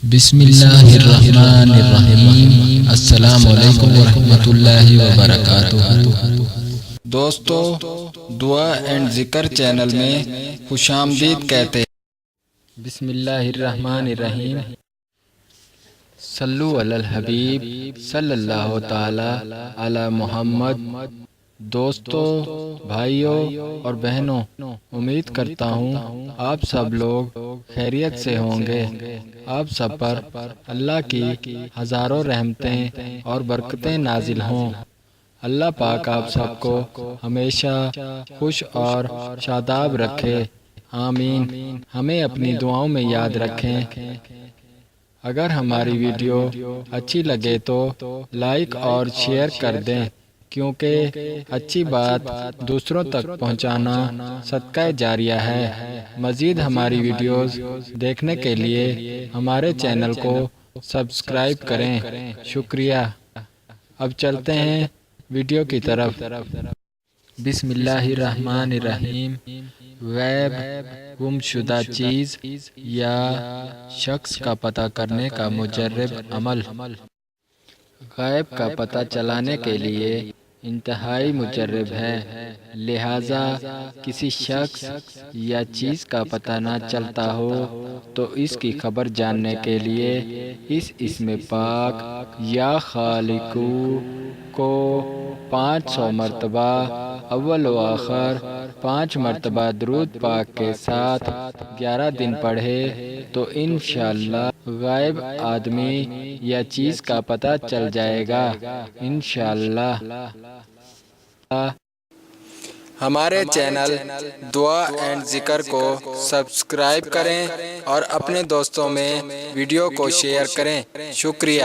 بسم اللہ الرحمن الرحیم۔ السلام علیکم ورحمۃ اللہ وبرکاتہ۔ دوستو، دعا اینڈ ذکر چینل میں خوش آمدید کہتے ہیں۔ بسم اللہ الرحمن الرحیم۔ صلو علی الحبیب صلی اللہ تعالی علی محمد۔ دوستو، بھائیوں اور بہنوں، امید کرتا ہوں آپ سب لوگ خیریت سے ہوں گے۔ آپ سب پر اللہ کی ہزاروں رحمتیں اور برکتیں نازل ہوں۔ اللہ پاک آپ سب کو ہمیشہ خوش اور شاداب رکھے، آمین۔ ہمیں اپنی دعاؤں میں یاد رکھیں۔ اگر ہماری ویڈیو اچھی لگے تو لائک اور شیئر کر دیں، کیونکہ اچھی بات دوسروں تک پہنچانا صدقہ جاریہ ہے۔ مزید ہماری ویڈیوز دیکھنے کے لیے ہمارے چینل کو سبسکرائب کریں۔ شکریہ۔ اب چلتے ہیں ویڈیو کی طرف۔ بسم اللہ الرحمن الرحیم۔ غیب، گم شدہ چیز یا شخص کا پتہ کرنے کا مجرب عمل۔ غیب کا پتہ چلانے کے لیے انتہائی مجرب ہے، لہٰذا کسی شخص یا چیز کا پتہ نہ چلتا ہو تو اس کی خبر جاننے کے لیے اس اسم پاک یا خالقو کو 500 مرتبہ اول و آخر 5 مرتبہ درود پاک کے ساتھ 11 دن پڑھے تو انشاءاللہ غائب آدمی یا چیز کا پتہ چل جائے گا، انشاءاللہ۔ ہمارے چینل دعا اینڈ ذکر کو سبسکرائب کریں اور اپنے دوستوں میں ویڈیو کو شیئر کریں۔ شکریہ۔